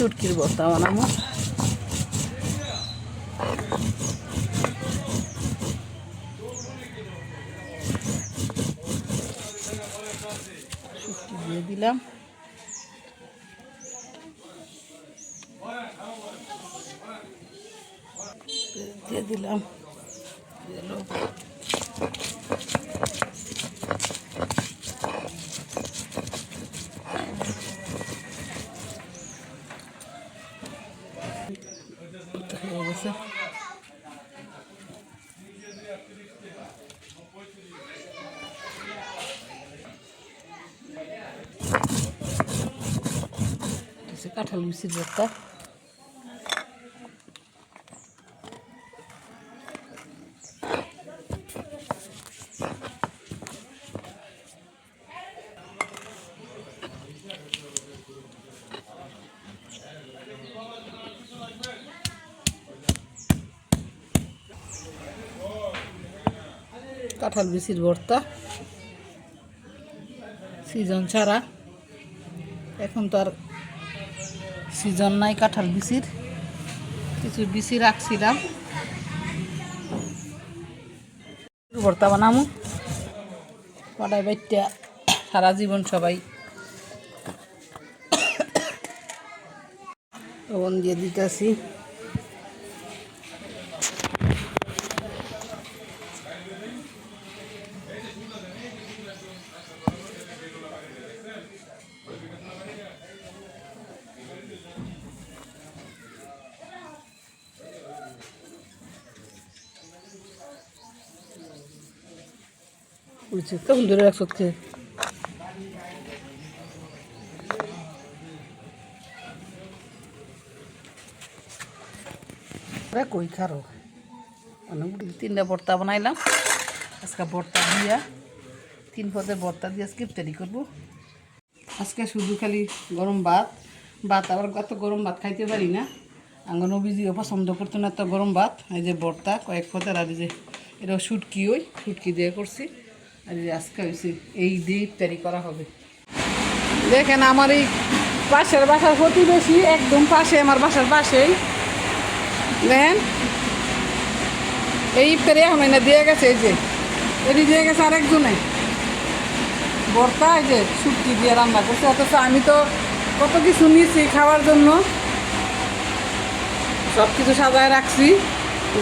শুটকির ভর্তা বানাবো। শুটকি দিয়ে দিলাম, দিয়ে দিলাম কাঁঠাল বিচির ভর্তা। কাঁঠাল বিচির ভর্তা সিজন ছাড়া, এখন তো আর সিজন নাই কাঁঠাল বিচির, কিছু বিচি রাখছিলাম ভর্তা বানামু। কড়াই বাইটা সারা জীবন সবাই লবণ দিয়ে দিতেছি, বুঝছি তখন ধরে রাখছো কই খারো অনেক 3টা ভর্তা বানাইলাম আজকে। ভর্তা দিয়া 3 পদের ভর্তা দিয়ে আজকে ইফতারি করবো। আজকে শুধু খালি গরম ভাত, আবার এত গরম ভাত খাইতে পারি না, আঙ্গ নবীজিও পছন্দ করতো না এত গরম ভাত। এই যে ভর্তা কয়েক পদের, আর যে এটা শুটকি, ওই শুটকি দিয়ে করছি। আর আজকে হয়েছে এই দিয়ে ইফতারি করা হবে। দেখেন আমার এই পাশের বাসার প্রতিবেশী, একদম পাশে, আমার বাসার পাশেই দেখেন এই ইফতারি এখন না দিয়ে গেছে। এই যে এটি দিয়ে গেছে আরেকজনে ভর্তা, এই যে শুটকি দিয়ে রান্না করছে। অথচ আমি তো কত কিছু নিয়েছি খাওয়ার জন্য, সব কিছু সাজায় রাখছি,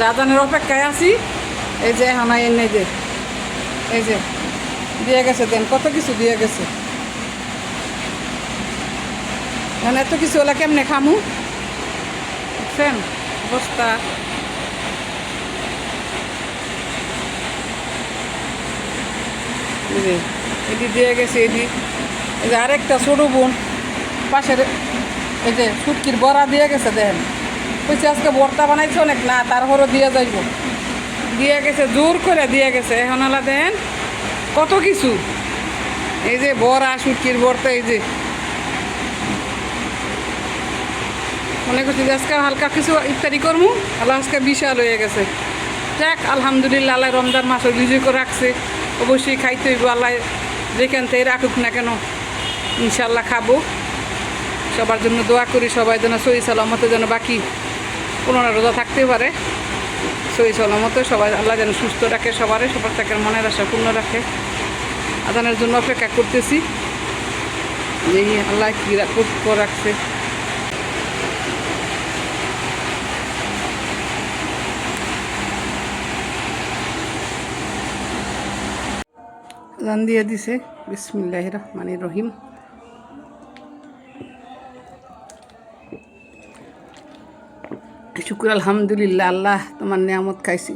রাজানের অপেক্ষায় আছি। এই যে এখন এনে যে এই যে দিয়ে গেছে, দেন কত কিছু দিয়ে গেছে। এখন এত কিছু হলে কেমনে খামু, বুঝছেন অবস্থা। এটি দিয়ে গেছে, এটি এই যে আরেকটা ছোটো বোন পাশের, এই যে শুটকির বড়া দিয়ে গেছে। দেখেন কইছে আজকে ভর্তা বানাইছে অনেক, না তারপরও দিয়ে যাইব, দিয়ে গেছে, জোর করে দিয়ে গেছে। এখন আলা দেখেন কত কিছু, এই যে বড়া, শুটকির ভর্তা, এই যে মনে করছি যে আজকে হালকা কিছু ইফতারি করবো, আল্লাহ আজকে বিশাল হয়ে গেছে। যাক আলহামদুলিল্লাহ, আল্লাহ রমজান মাসও রিজিক করে রাখছে, অবশ্যই খাইতে হইব। আল্লাহ যেখান থেকে রাখুক না কেন ইনশাল্লাহ খাবো। সবার জন্য দোয়া করি, সবাই যেন সহি সালামতে যেন বাকি 15 রোজা থাকতে পারে, সহি সালামতে সবাই আল্লাহ যেন সুস্থ রাখে, সবার তাকে মনের আশা পূর্ণ রাখে। আদানের জন্য অপেক্ষা করতেছি, যে আল্লাহ কী রাখছে। আজান দিয়ে দিছে, বিসমিল্লাহির রহমানির রহিম। শুকুর আলহামদুলিল্লাহ, আল্লাহ তোমার নিয়ামত খাইছি।